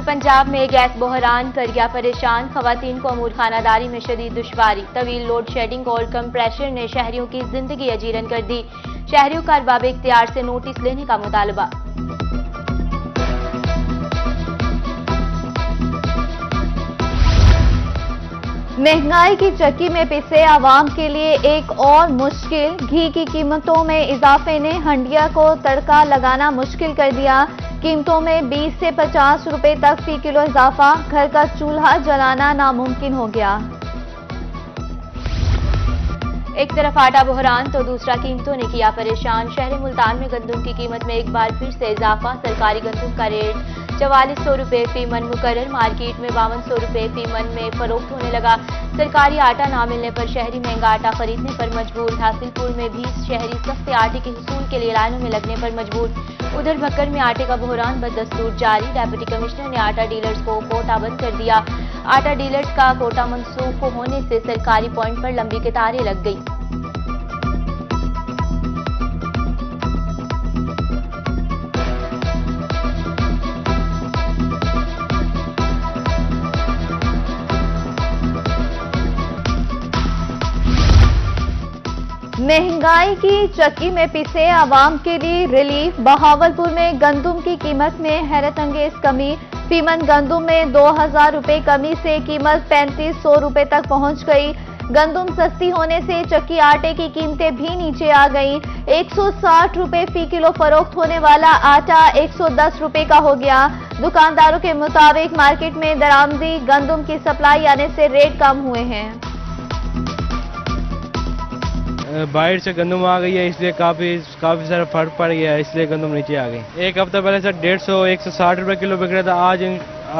पंजाब में गैस बहरान कर गया परेशान, खवातीन को अमूर खानादारी में शदीद दुश्वारी। तवील लोड शेडिंग और कम प्रेशर ने शहरियों की जिंदगी अजीरन कर दी। शहरियों का अरबाब इख्तियार से नोटिस लेने का मुतालबा। महंगाई की चक्की में पिसे आवाम के लिए एक और मुश्किल। घी की कीमतों में इजाफे ने हंडिया को तड़का लगाना मुश्किल कर दिया। कीमतों में 20 से 50 रुपए तक फी किलो इजाफा। घर का चूल्हा जलाना नामुमकिन हो गया। एक तरफ आटा बहरान तो दूसरा कीमतों ने किया परेशान। शहर मुल्तान में गंदुम की कीमत में एक बार फिर से इजाफा। सरकारी गंदुम का रेट 4400 रुपए फी मन मुकर्रर। मार्केट में 5200 रुपए फी मन में फरोख्त होने लगा। सरकारी आटा ना मिलने पर शहरी महंगा आटा खरीदने पर मजबूर। हासिलपुर में भी शहरी सस्ते आटे के हुसूल के लिए लाइनों में लगने पर मजबूर। उधर भक्कर में आटे का बहरान बदस्तूर जारी। डेप्यूटी कमिश्नर ने आटा डीलर्स को कोटा बंद कर दिया। आटा डीलर्स का कोटा मनसूख होने से सरकारी पॉइंट पर लंबी कतारें लग गई। महंगाई की चक्की में पिसे आवाम के लिए रिलीफ। बहावलपुर में गंदुम की कीमत में हैरत अंगेज कमी। फीमन गंदुम में 2000 रुपए कमी से कीमत 3500 रुपए तक पहुंच गई। गंदुम सस्ती होने से चक्की आटे की कीमतें भी नीचे आ गईं। 160 रुपए फी किलो फरोख्त होने वाला आटा 110 रुपए का हो गया। दुकानदारों के मुताबिक मार्केट में दरामदी गंदुम की सप्लाई आने से रेट कम हुए हैं। बाहर से गंदम आ गई है, इसलिए काफी सारा फर्क पड़ गया है, इसलिए गंदम नीचे आ गई। एक हफ्ता पहले से 150-160 रुपए किलो बिक रहा था।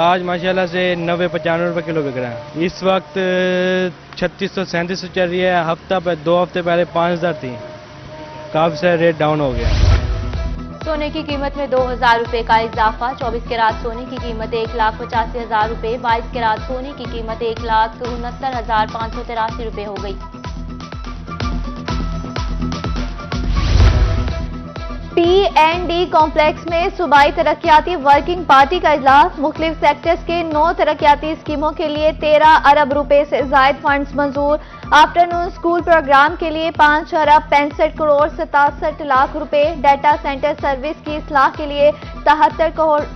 आज माशाल्लाह से 90-95 रुपए किलो बिक रहा है। इस वक्त 3600-3700 चल रही है। दो हफ्ते पहले 5000 थी। काफी सारा रेट डाउन हो गया। सोने की कीमत में 2000 रुपए का इजाफा। 24 कैरात सोने की कीमत 1,85,000 रुपए। 22 कैरात सोने की कीमत 1,69,583 रुपए हो गई। P&D कॉम्प्लेक्स में सूबाई तरक्याती वर्किंग पार्टी का इजलास। मुख्तलिफ सेक्टर्स के 9 तरक्याती स्कीमों के लिए 13 अरब रुपए से जायद फंड्स मंजूर। आफ्टरनून स्कूल प्रोग्राम के लिए 5 अरब 65 करोड़ 67 लाख रुपए। डाटा सेंटर सर्विस की इस्लाह के लिए 73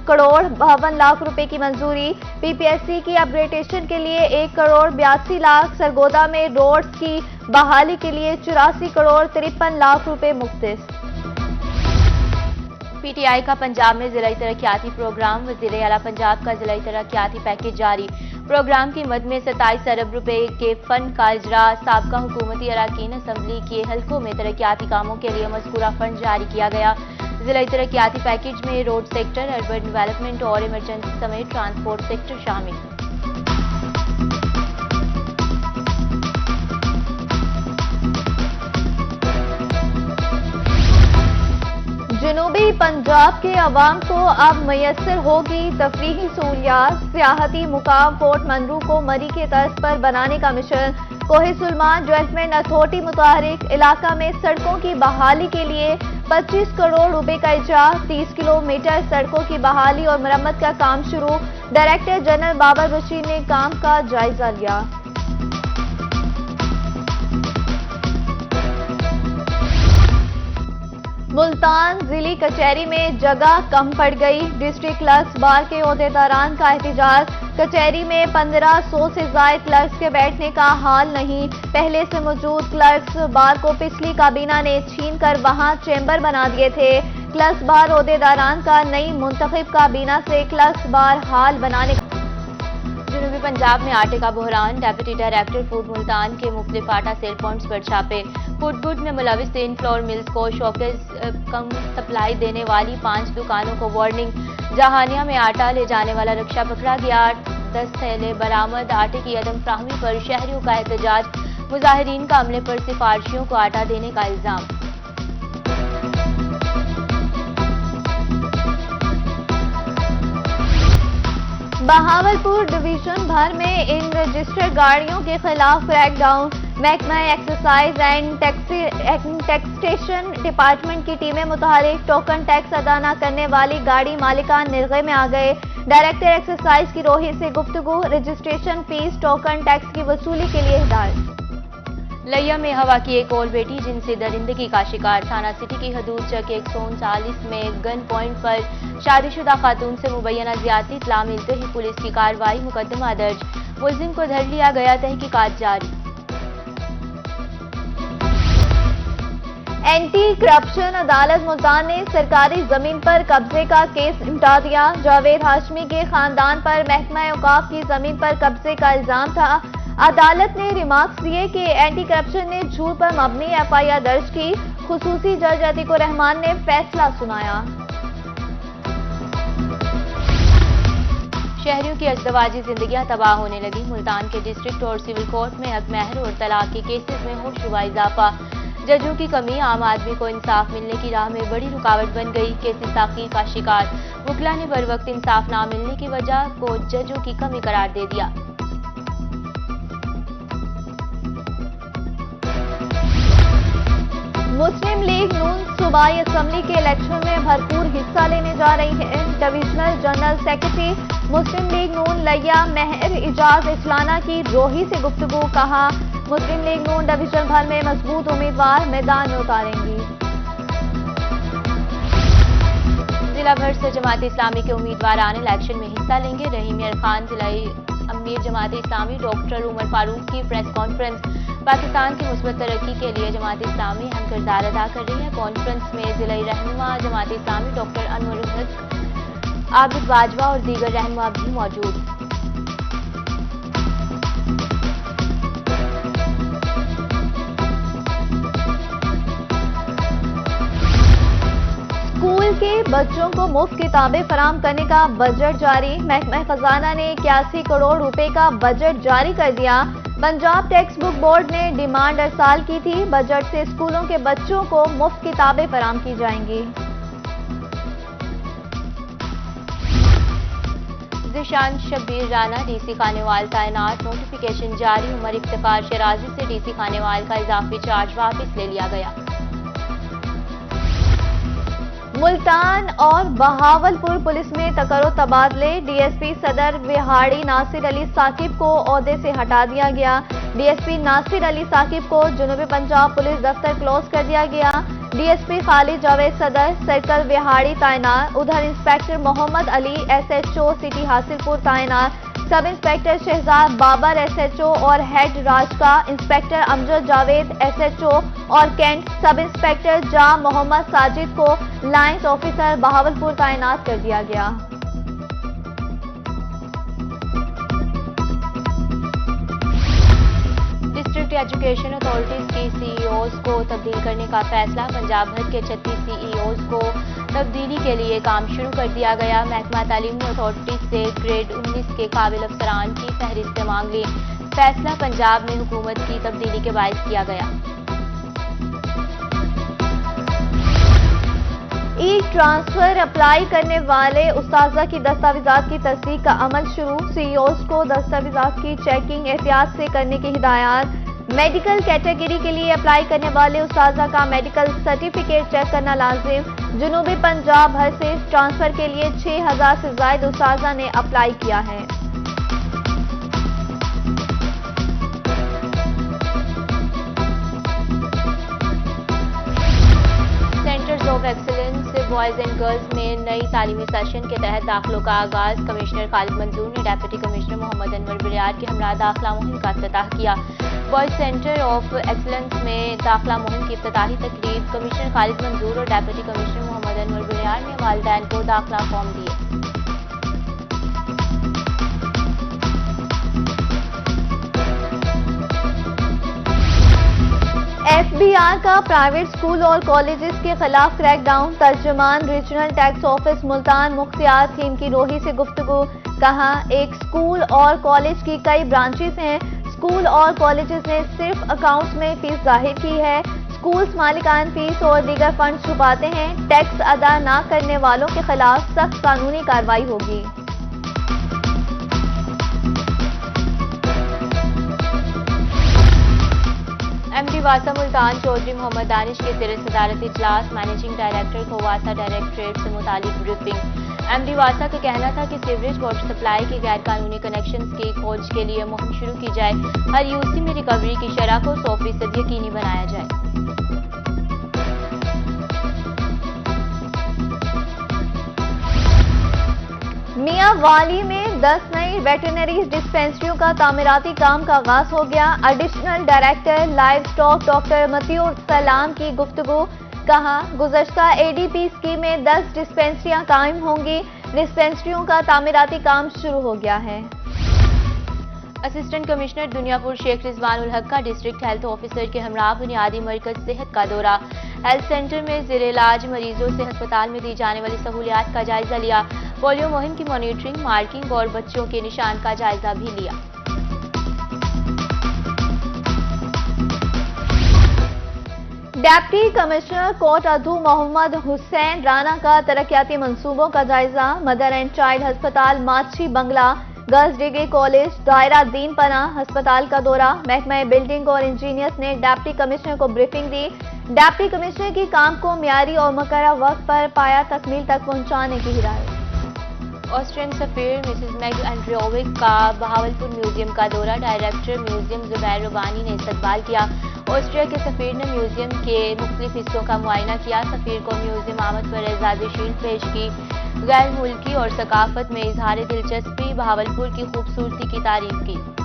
करोड़ 52 लाख रुपए की मंजूरी। PPSC की अपग्रेडेशन के लिए 1 करोड़ 82 लाख। सरगोदा में रोड्स की बहाली के लिए 84 करोड़ 53 लाख रुपए मुख्तस। PTI का पंजाब में जिला तरक्याती प्रोग्राम। वज़ीर आला पंजाब का जिला तरक्याती पैकेज जारी। प्रोग्राम की मद में 27 अरब रुपए के फंड का इजरा। साबका हुकूमती अराकीन असम्बली के हल्कों में तरक्याती कामों के लिए मज़कूरा फंड जारी किया गया। जिला तरक्याती पैकेज में रोड सेक्टर, अर्बन डेवलपमेंट और इमरजेंसी समेत ट्रांसपोर्ट सेक्टर शामिल। जनूबी पंजाब के अवाम को अब मैसर होगी तफरीही सहूलियात। सियाहती मुकाम पोर्ट मंरू को मरी के तर्ज पर बनाने का मिशन। कोहे सुलमान डेवलपमेंट अथॉरिटी मुताहरिक इलाका में सड़कों की बहाली के लिए 25 करोड़ रुपए का इजरा। 30 किलोमीटर सड़कों की बहाली और मरम्मत का काम शुरू। डायरेक्टर जनरल बाबर बशीर ने काम का जायजा लिया। मुल्तान जिली कचहरी में जगह कम पड़ गई। डिस्ट्रिक्ट क्लर्क्स बार के ओहदेदारान का एहतजाज। कचहरी में 1500 से जायद क्लर्क्स के बैठने का हाल नहीं। पहले से मौजूद क्लर्क्स बार को पिछली काबीना ने छीनकर वहां चैम्बर बना दिए थे। क्लर्क्स बार ओहदेदारान का नई मुंतखब काबीना से क्लर्क्स बार हाल बनाने। जनूबी पंजाब में आटे का बहरान। डेप्यूटी डायरेक्टर फूड मुल्तान के मुख्तलिफ आटा सेल पॉइंट्स पर छापे। फूड गुड में मुलविस 3 फ्लोर मिल्स को शॉकेज कम सप्लाई देने वाली 5 दुकानों को वार्निंग। जहानिया में आटा ले जाने वाला रिक्शा पकड़ा गया। 10 थैले बरामद। आटे की अदम फ्राहमी पर शहरियों का एहतजाज। मुजाहिरीन का अमले पर सिफारिशियों को आटा देने का इल्जाम। बहावलपुर डिवीजन भर में इन रजिस्टर्ड गाड़ियों के खिलाफ क्रैकडाउन। महकमा एक्साइज एंड टैक्सेशन डिपार्टमेंट की टीमें मुतहरिक टोकन टैक्स अदा न करने वाली गाड़ी मालिकान निर्गे में आ गए। डायरेक्टर एक्साइज की रोही से गुफ्तगू, रजिस्ट्रेशन फीस टोकन टैक्स की वसूली के लिए हिदायत। लिया में हवा की एक और बेटी जिनसे दरिंदगी का शिकार। थाना सिटी की हदूद चक 139 में गन पॉइंट पर शादीशुदा खातून से मुबैना ज्यादती इत्तला मिलते ही पुलिस की कार्रवाई, मुकदमा दर्ज, मुलजिम को धर लिया गया, तहकीकात जारी। एंटी करप्शन अदालत मुल्तान ने सरकारी जमीन पर कब्जे का केस निपटा दिया। जावेद हाशमी के खानदान पर महकमा औकाफ की जमीन पर कब्जे का इल्जाम था। अदालत ने रिमार्क्स दिए कि एंटी करप्शन ने झूठ पर मबनी एफआईआर दर्ज की। खुसूसी जज अतीक रहमान ने फैसला सुनाया। शहरियों की अजदवाजी जिंदगियां तबाह होने लगी। मुल्तान के डिस्ट्रिक्ट और सिविल कोर्ट में हक महर और तलाक के केसेस में होशरुबा इजाफा। जजों की कमी आम आदमी को इंसाफ मिलने की राह में बड़ी रुकावट बन गई। केसेस ताखीर का शिकार। वकला ने बर वक्त इंसाफ न मिलने की वजह को जजों की कमी करार दे दिया। मुस्लिम लीग नून सूबाई असम्बली के इलेक्शन में भरपूर हिस्सा लेने जा रही है। डिविजनल जनरल सेक्रेटरी मुस्लिम लीग नून लिया महर इजाज इस्लाना की रोही से गुफ्तगू, कहा मुस्लिम लीग नून डिवीजन भर में मजबूत उम्मीदवार मैदान में उतारेंगी। जिला भर से जमात इस्लामी के उम्मीदवार आने इलेक्शन में हिस्सा लेंगे। रहीम मियां खान जिलाई अमीर जमात इस्लामी डॉक्टर उमर फारूक की प्रेस कॉन्फ्रेंस। पाकिस्तान की मुस्बत तरक्की के लिए जमात इस्लामी अहम किरदार अदा कर रही है। कॉन्फ्रेंस में जिलाई रहनुमा जमात इस्लामी डॉक्टर अनवर हक, आबिद बाजवा और दीगर रहनुमा भी मौजूद। स्कूल के बच्चों को मुफ्त किताबें फराहम करने का बजट जारी। महकमा खजाना ने 81 करोड़ रुपए का बजट जारी कर दिया। पंजाब टेक्स्ट बुक बोर्ड ने डिमांड अरसाल की थी। बजट से स्कूलों के बच्चों को मुफ्त किताबें फराहम की जाएंगी। जिशान शब्बीर राना डीसी खानेवाल तैनात। नोटिफिकेशन जारी। उमर इफ्तिखार शराजी से डीसी खानेवाल का इजाफी चार्ज वापस ले लिया गया। मुल्तान और बहावलपुर पुलिस में तकरो तबादले। डीएसपी सदर विहाड़ी नासिर अली साकिब को ओहदे से हटा दिया गया। डीएसपी नासिर अली साकिब को जनूबी पंजाब पुलिस दफ्तर क्लोज कर दिया गया। डीएसपी खालिद जावेद सदर सर्कल विहाड़ी तैनात। उधर inspector Mohammad Ali SHO city Hasilpur तैनात। Sub inspector Shahzad Babar SHO और head Rajka inspector Amjad Javed SHO और कैंट सब इंस्पेक्टर जा मोहम्मद साजिद को लाइंस ऑफिसर बहावलपुर तैनात कर दिया गया। डिस्ट्रिक्ट एजुकेशन अथॉरिटीज की सीईओज को तब्दील करने का फैसला। पंजाब भर के 36 सीईओज को तब्दीली के लिए काम शुरू कर दिया गया। महकमा तालीम ने अथॉरिटीज से ग्रेड 19 के काबिल अफसरान की फहरिस्त मांग ली। फैसला पंजाब में हुकूमत की तब्दीली के बायस किया गया। ई ट्रांसफर अप्लाई करने वाले उस्ताजा की दस्तावेजात की तस्दीक का अमल शुरू। सीईओज को दस्तावेजात की चेकिंग एहतियात से करने की हिदायत। मेडिकल कैटेगरी के लिए अप्लाई करने वाले उस्ताजा का मेडिकल सर्टिफिकेट चेक करना लाजिम। जनूबी पंजाब भर से ट्रांसफर के लिए 6000 से ज्यादा उस्ताजा ने अप्लाई किया है। Centres of excellence boys and girls में नई तालीमी सेशन के तहत दाखिलों का आगाज। कमिश्नर खालिद मंजूर ने डेप्यूटी कमिश्नर मोहम्मद अनवर बरियार के हमरा दाखिला मुहिम का इफ्तिताह किया। बॉयज सेंटर ऑफ एक्सीलेंस में दाखिला मुहिम की इफ्तिताही तकरीब कमिश्नर खालिद मंजूर और डेप्यूटी कमिश्नर मोहम्मद अनवर बरियार ने वालिदैन को दाखिला फॉर्म दिए। एफबीआर का प्राइवेट स्कूल और कॉलेजेस के खिलाफ क्रैकडाउन। तर्जुमान regional tax office Multan Mukhtiar थीम की रोही से गुफ्तगू, कहा एक स्कूल और कॉलेज की कई ब्रांचेस हैं। स्कूल और कॉलेजेस ने सिर्फ अकाउंट्स में फीस जाहिर की है। स्कूल्स मालिकान फीस और दीगर फंड छुपाते हैं। टैक्स अदा न करने वालों के खिलाफ सख्त कानूनी कार्रवाई होगी। MD वासा मुल्तान चौधरी मोहम्मद दानिश के ज़ेर सदारत इजलास मैनेजिंग डायरेक्टर को वासा डायरेक्टरेट से मुतालिक ब्रीफिंग। MD वासा का कहना था कि सीवरेज वाटर सप्लाई के गैर कानूनी कनेक्शंस की खोज के लिए मुहिम शुरू की जाए। हर यूसी में रिकवरी की शरह को 100% यकीनी बनाया जाए। मियां वाली में 10 नई वेटरनरी डिस्पेंसरियों का तामीराती काम का आगाज हो गया। Additional director livestock doctor Matiur Salam की गुफ्तगू। कहा, गुज़श्ता ADP स्कीम में 10 डिस्पेंसरियां कायम होंगी। डिस्पेंसरियों का तामीराती काम शुरू हो गया है। असिस्टेंट कमिश्नर दुनियापुर शेख रिजवानुल हक का डिस्ट्रिक्ट हेल्थ ऑफिसर के हमरा बुनियादी मरकज सेहत का दौरा। हेल्थ सेंटर में ज़ेर इलाज मरीजों से अस्पताल में दी जाने वाली सहूलियात का जायजा लिया। पोलियो मुहिम की मॉनिटरिंग, मार्किंग और बच्चों के निशान का जायजा भी लिया। डिप्टी कमिश्नर कोट अधू मोहम्मद हुसैन राना का तरक्याती मंसूबों का जायजा। मदर एंड चाइल्ड अस्पताल, माछी बंगला, गर्ल्स डिग्री कॉलेज, दायरा दीन पनाह अस्पताल का दौरा। महकमा बिल्डिंग और इंजीनियर्स ने डिप्टी कमिश्नर को ब्रीफिंग दी। डिप्टी कमिश्नर की काम को मियारी और मुकर्रर वक्त पर पाया तकमील तक पहुंचाने की हिदायत। ऑस्ट्रियन सफीर मिसेस मैग एंड्रियोविक का बहावलपुर म्यूजियम का दौरा। डायरेक्टर म्यूजियम जुबैर रबानी ने इस्तकबाल किया। ऑस्ट्रिया के सफीर ने म्यूजियम के मुख्तलिफ हिस्सों का मुआयना किया। सफीर को म्यूजियम आमद पर एजाज़ी शील्ड पेश की। गैर मुल्की और सकाफत में इजहार दिलचस्पी, बहावलपुर की खूबसूरती की तारीफ की।